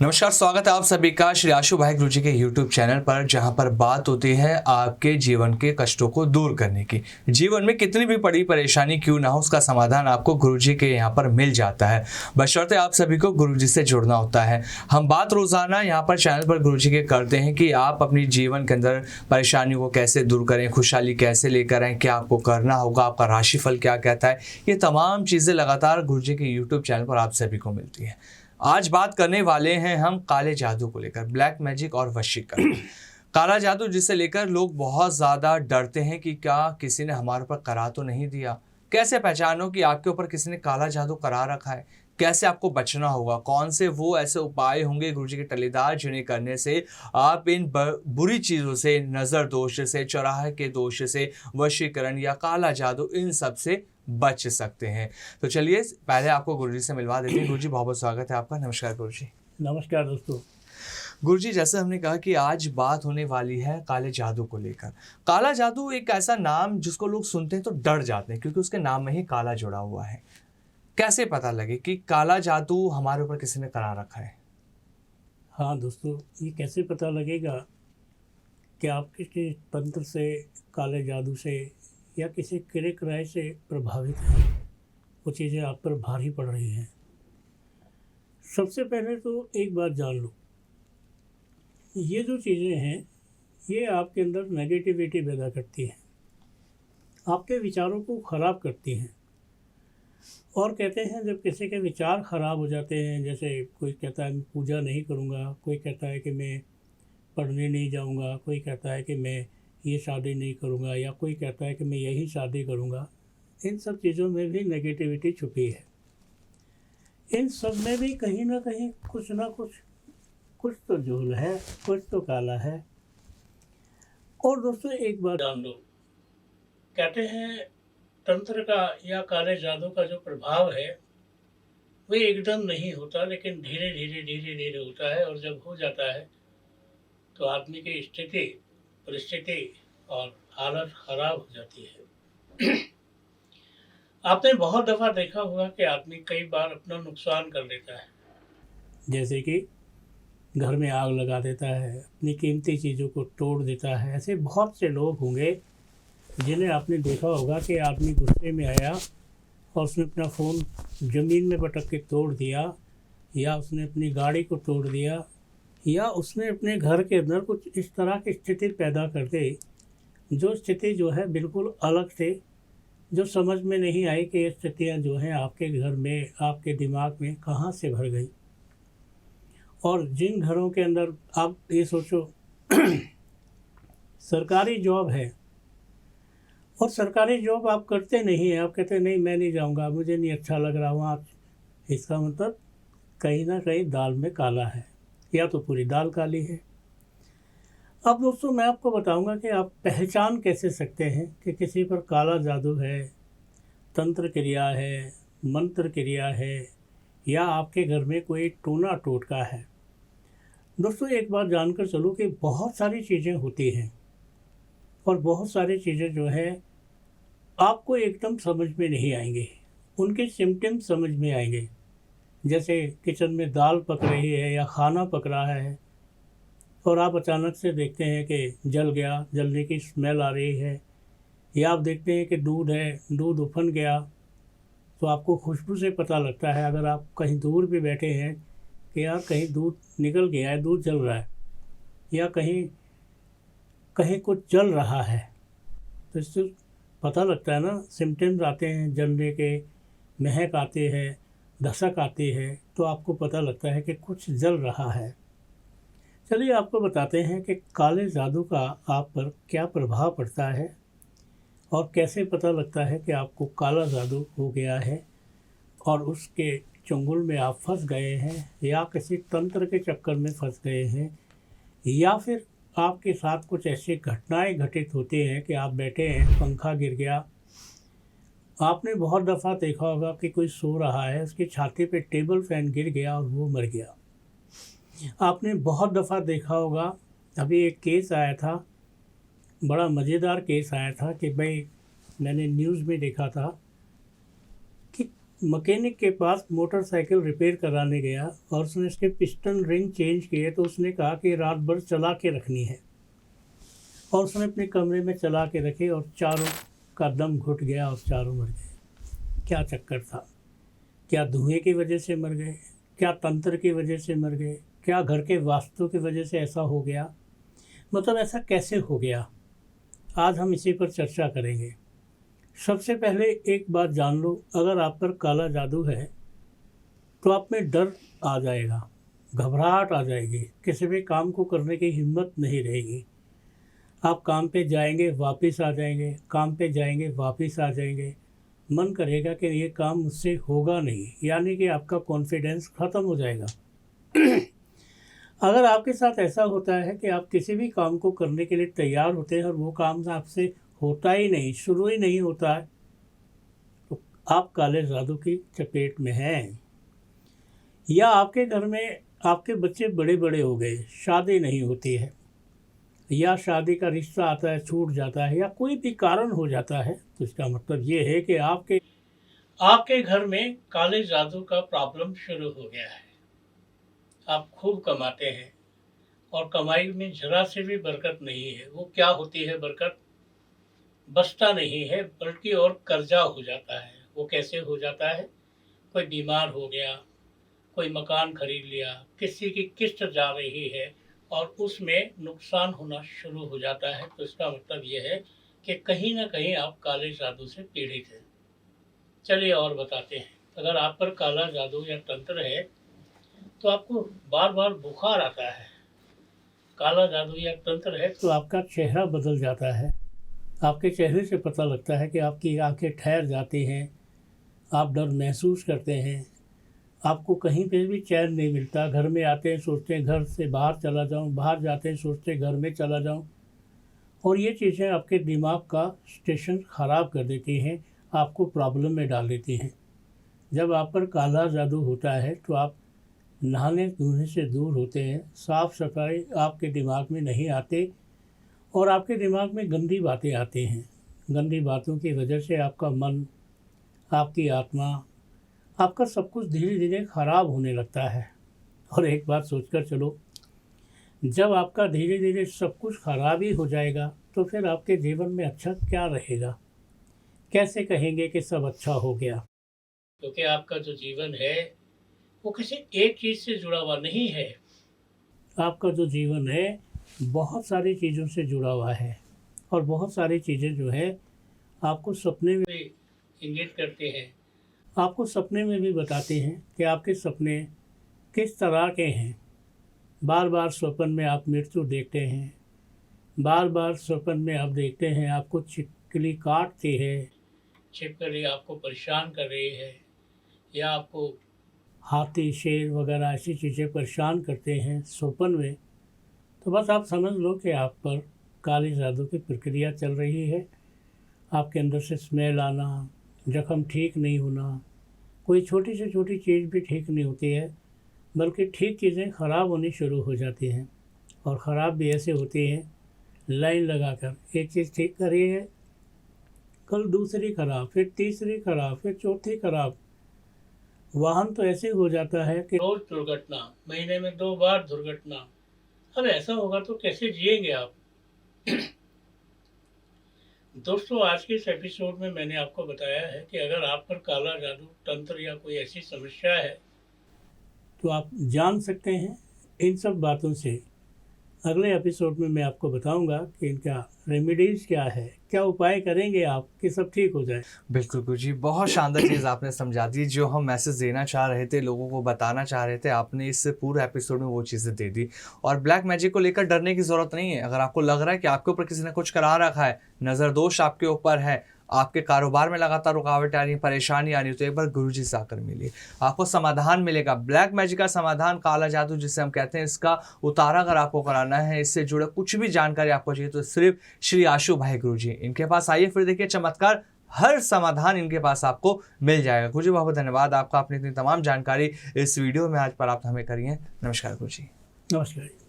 नमस्कार, स्वागत है आप सभी का श्री आशु भाई गुरुजी के YouTube चैनल पर, जहां पर बात होती है आपके जीवन के कष्टों को दूर करने की। जीवन में कितनी भी बड़ी परेशानी क्यों ना हो, उसका समाधान आपको गुरुजी के यहाँ पर मिल जाता है, बशर्ते आप सभी को गुरुजी से जुड़ना होता है। हम बात रोजाना यहाँ पर चैनल पर गुरुजी के करते हैं कि आप अपनी जीवन के अंदर परेशानियों को कैसे दूर करें, खुशहाली कैसे लेकर आएँ, क्या आपको करना होगा, आपका राशिफल क्या कहता है। ये तमाम चीज़ें लगातार गुरुजी के YouTube चैनल पर आप सभी को मिलती है। आज बात करने वाले हैं हम काले जादू को लेकर, ब्लैक मैजिक और वशीकरण। काला जादू जिसे लेकर लोग बहुत ज़्यादा डरते हैं कि क्या किसी ने हमारे ऊपर करा तो नहीं दिया। कैसे पहचानो कि आपके ऊपर किसी ने काला जादू करा रखा है, कैसे आपको बचना होगा, कौन से वो ऐसे उपाय होंगे गुरुजी के टलीदार जिन्हें करने से आप इन बुरी चीज़ों से, नज़र दोष से, चौराहे के दोष से, वशीकरण या काला जादू, इन सब से बच सकते हैं। तो चलिए पहले आपको गुरुजी से मिलवा देते हैं। गुरुजी बहुत बहुत स्वागत है आपका। नमस्कार गुरुजी। नमस्कार दोस्तों। गुरुजी, जैसे हमने कहा कि आज बात होने वाली है काले जादू को लेकर। काला जादू एक ऐसा नाम जिसको लोग सुनते हैं तो डर जाते हैं, क्योंकि उसके नाम में ही काला जुड़ा हुआ है। कैसे पता लगे कि काला जादू हमारे ऊपर किसी ने करा रखा है? हाँ दोस्तों, ये कैसे पता लगेगा कि आप किसी तंत्र से, काले जादू से या किसी किरे किराए से प्रभावित हैं, वो चीज़ें आप पर भारी पड़ रही हैं। सबसे पहले तो एक बात जान लो, ये जो चीज़ें हैं ये आपके अंदर नेगेटिविटी पैदा करती हैं, आपके विचारों को ख़राब करती हैं। और कहते हैं जब किसी के विचार ख़राब हो जाते हैं, जैसे कोई कहता है मैं पूजा नहीं करूँगा, कोई कहता है कि मैं पढ़ने नहीं जाऊँगा, कोई कहता है कि मैं ये शादी नहीं करूँगा, या कोई कहता है कि मैं यही शादी करूँगा। इन सब चीज़ों में भी नेगेटिविटी छुपी है। इन सब में भी कहीं ना कहीं कुछ ना कुछ तो झूल है, कुछ तो काला है। और दोस्तों एक बात जान लो, कहते हैं तंत्र का या काले जादू का जो प्रभाव है वो एकदम नहीं होता, लेकिन धीरे धीरे होता है। और जब हो जाता है तो आदमी की स्थिति, परिस्थिति और हालत खराब हो जाती है। आपने बहुत दफ़ा देखा होगा कि आदमी कई बार अपना नुकसान कर लेता है, जैसे कि घर में आग लगा देता है, अपनी कीमती चीज़ों को तोड़ देता है। ऐसे बहुत से लोग होंगे जिन्हें आपने देखा होगा कि आदमी गुस्से में आया और उसने अपना फ़ोन ज़मीन में पटक के तोड़ दिया, या उसने अपनी गाड़ी को तोड़ दिया, या उसने अपने घर के अंदर कुछ इस तरह की स्थिति पैदा कर दी, जो स्थिति जो है बिल्कुल अलग से, जो समझ में नहीं आई कि ये स्थितियाँ जो हैं आपके घर में, आपके दिमाग में कहाँ से भर गई। और जिन घरों के अंदर आप ये सोचो सरकारी जॉब है और सरकारी जॉब आप करते नहीं हैं, आप कहते हैं नहीं मैं नहीं जाऊंगा, मुझे नहीं अच्छा लग रहा वहाँ, इसका मतलब कहीं ना कहीं दाल में काला है, या तो पूरी दाल काली है। अब दोस्तों मैं आपको बताऊंगा कि आप पहचान कैसे सकते हैं कि किसी पर काला जादू है, तंत्र क्रिया है, मंत्र क्रिया है, या आपके घर में कोई टोना टोटका है। दोस्तों एक बात जानकर चलो कि बहुत सारी चीज़ें होती हैं और बहुत सारी चीज़ें जो है आपको एकदम समझ में नहीं आएंगे, उनके सिम्टम्स समझ में आएंगे। जैसे किचन में दाल पक रही है या खाना पक रहा है और आप अचानक से देखते हैं कि जल गया, जलने की स्मेल आ रही है, या आप देखते हैं कि दूध है, दूध उफन गया, तो आपको खुशबू से पता लगता है। अगर आप कहीं दूर भी बैठे हैं कि यार कहीं दूध निकल गया है, दूध जल रहा है, या कहीं कहीं कुछ जल रहा है, तो इससे पता लगता है ना, सिम्टम्स आते हैं जलने के, महक आते हैं, धसक आती है, तो आपको पता लगता है कि कुछ जल रहा है। चलिए आपको बताते हैं कि काले जादू का आप पर क्या प्रभाव पड़ता है और कैसे पता लगता है कि आपको काला जादू हो गया है और उसके चंगुल में आप फंस गए हैं, या किसी तंत्र के चक्कर में फंस गए हैं, या फिर आपके साथ कुछ ऐसी घटनाएं घटित होती हैं कि आप बैठे हैं, पंखा गिर गया। आपने बहुत दफ़ा देखा होगा कि कोई सो रहा है, उसकी छाती पे टेबल फैन गिर गया और वो मर गया। आपने बहुत दफ़ा देखा होगा, अभी एक केस आया था, बड़ा मज़ेदार केस आया था कि भाई मैंने न्यूज़ में देखा था कि मैकेनिक के पास मोटरसाइकिल रिपेयर कराने गया और उसने इसके पिस्टन रिंग चेंज किए, तो उसने कहा कि रात भर चला के रखनी है, और उसने अपने कमरे में चला के रखे और चारों का दम घुट गया और चारों मर गए। क्या चक्कर था? क्या धुएं की वजह से मर गए? क्या तंत्र की वजह से मर गए? क्या घर के वास्तु की वजह से ऐसा हो गया? मतलब ऐसा कैसे हो गया? आज हम इसी पर चर्चा करेंगे। सबसे पहले एक बात जान लो, अगर आप पर काला जादू है तो आप में डर आ जाएगा, घबराहट आ जाएगी, किसी भी काम को करने की हिम्मत नहीं रहेगी। आप काम पे जाएंगे वापस आ जाएंगे, काम पे जाएंगे वापस आ जाएंगे, मन करेगा कि ये काम मुझसे होगा नहीं, यानी कि आपका कॉन्फिडेंस ख़त्म हो जाएगा। अगर आपके साथ ऐसा होता है कि आप किसी भी काम को करने के लिए तैयार होते हैं और वो काम आपसे होता ही नहीं, शुरू ही नहीं होता है, तो आप काले जादू की चपेट में हैं। या आपके घर में आपके बच्चे बड़े बड़े हो गए, शादी नहीं होती है, या शादी का रिश्ता आता है छूट जाता है, या कोई भी कारण हो जाता है, तो इसका मतलब ये है कि आपके घर में काले जादू का प्रॉब्लम शुरू हो गया है। आप खूब कमाते हैं और कमाई में जरा से भी बरकत नहीं है। वो क्या होती है बरकत? बचता नहीं है, बल्कि और कर्जा हो जाता है। वो कैसे हो जाता है? कोई बीमार हो गया, कोई मकान खरीद लिया, किसी की किस्त जा रही है और उसमें नुकसान होना शुरू हो जाता है, तो इसका मतलब ये है कि कहीं ना कहीं आप काले जादू से पीड़ित हैं। चलिए और बताते हैं। अगर आप पर काला जादू या तंत्र है तो आपको बार बार बुखार आता है। काला जादू या तंत्र है तो आपका चेहरा बदल जाता है। आपके चेहरे से पता लगता है कि आपकी आंखें ठहर जाती हैं, आप डर महसूस करते हैं, आपको कहीं पे भी चैन नहीं मिलता। घर में आते हैं सोचते हैं घर से बाहर चला जाऊं, बाहर जाते हैं सोचते हैं घर में चला जाऊं, और ये चीज़ें आपके दिमाग का स्टेशन ख़राब कर देती हैं, आपको प्रॉब्लम में डाल देती हैं। जब आप पर काला जादू होता है तो आप नहाने धोने से दूर होते हैं, साफ़ सफाई आपके दिमाग में नहीं आते, और आपके दिमाग में गंदी बातें आती हैं। गंदी बातों की वजह से आपका मन, आपकी आत्मा, आपका सब कुछ धीरे धीरे ख़राब होने लगता है। और एक बात सोचकर चलो, जब आपका धीरे धीरे सब कुछ ख़राब ही हो जाएगा तो फिर आपके जीवन में अच्छा क्या रहेगा? कैसे कहेंगे कि सब अच्छा हो गया? क्योंकि आपका जो जीवन है वो किसी एक चीज़ से जुड़ा हुआ नहीं है। आपका जो जीवन है बहुत सारी चीज़ों से जुड़ा हुआ है, और बहुत सारी चीज़ें जो है आपको सपने में इंगित करते हैं, आपको सपने में भी बताते हैं कि आपके सपने किस तरह के हैं। बार बार स्वप्न में आप मृत्यु देखते हैं, बार बार स्वप्न में आप देखते हैं आपको छिपकली काटती है, छिपकली आपको परेशान कर रही है, या आपको हाथी शेर वगैरह ऐसी चीज़ें परेशान करते हैं स्वप्न में, तो बस आप समझ लो कि आप पर काली जादू की प्रक्रिया चल रही है। आपके अंदर से स्मेल आना, जख्म ठीक नहीं होना, कोई छोटी से छोटी चीज़ भी ठीक नहीं होती है, बल्कि ठीक चीज़ें ख़राब होनी शुरू हो जाती हैं। और ख़राब भी ऐसे होती हैं, लाइन लगाकर एक चीज़ ठीक करी है, कल दूसरी ख़राब, फिर तीसरी ख़राब, फिर चौथी ख़राब। वाहन तो ऐसे हो जाता है कि रोज़ दुर्घटना, महीने में 2 बार दुर्घटना। अब ऐसा होगा तो कैसे जिएंगे आप? दोस्तों, आज के इस एपिसोड में मैंने आपको बताया है कि अगर आप पर काला जादू, तंत्र या कोई ऐसी समस्या है तो आप जान सकते हैं इन सब बातों से। अगले एपिसोड में मैं आपको बताऊंगा कि इनका रेमेडीज़ क्या है, क्या उपाय करेंगे आप कि सब ठीक हो जाए। बिल्कुल गुरुजी, बहुत शानदार चीज़ आपने समझा दी। जो हम मैसेज देना चाह रहे थे, लोगों को बताना चाह रहे थे, आपने इस पूरे एपिसोड में वो चीज़ें दे दी। और ब्लैक मैजिक को लेकर डरने की ज़रूरत नहीं है। अगर आपको लग रहा है कि आपके ऊपर किसी ने कुछ करा रखा है, नज़र दोष आपके ऊपर है, आपके कारोबार में लगातार रुकावट आ रही है, परेशानी आ रही है, तो एक बार गुरुजी से आकर मिलिए, आपको समाधान मिलेगा। ब्लैक मैजिक का समाधान, काला जादू जिसे हम कहते हैं, इसका उतारा अगर आपको कराना है, इससे जुड़े कुछ भी जानकारी आपको चाहिए, तो सिर्फ श्री आशु भाई गुरुजी इनके पास आइए, फिर देखिए चमत्कार, हर समाधान इनके पास आपको मिल जाएगा। गुरुजी बहुत बहुत धन्यवाद आपका, अपनी इतनी तमाम जानकारी इस वीडियो में आज प्राप्त हमें करी है। नमस्कार गुरुजी। नमस्कार।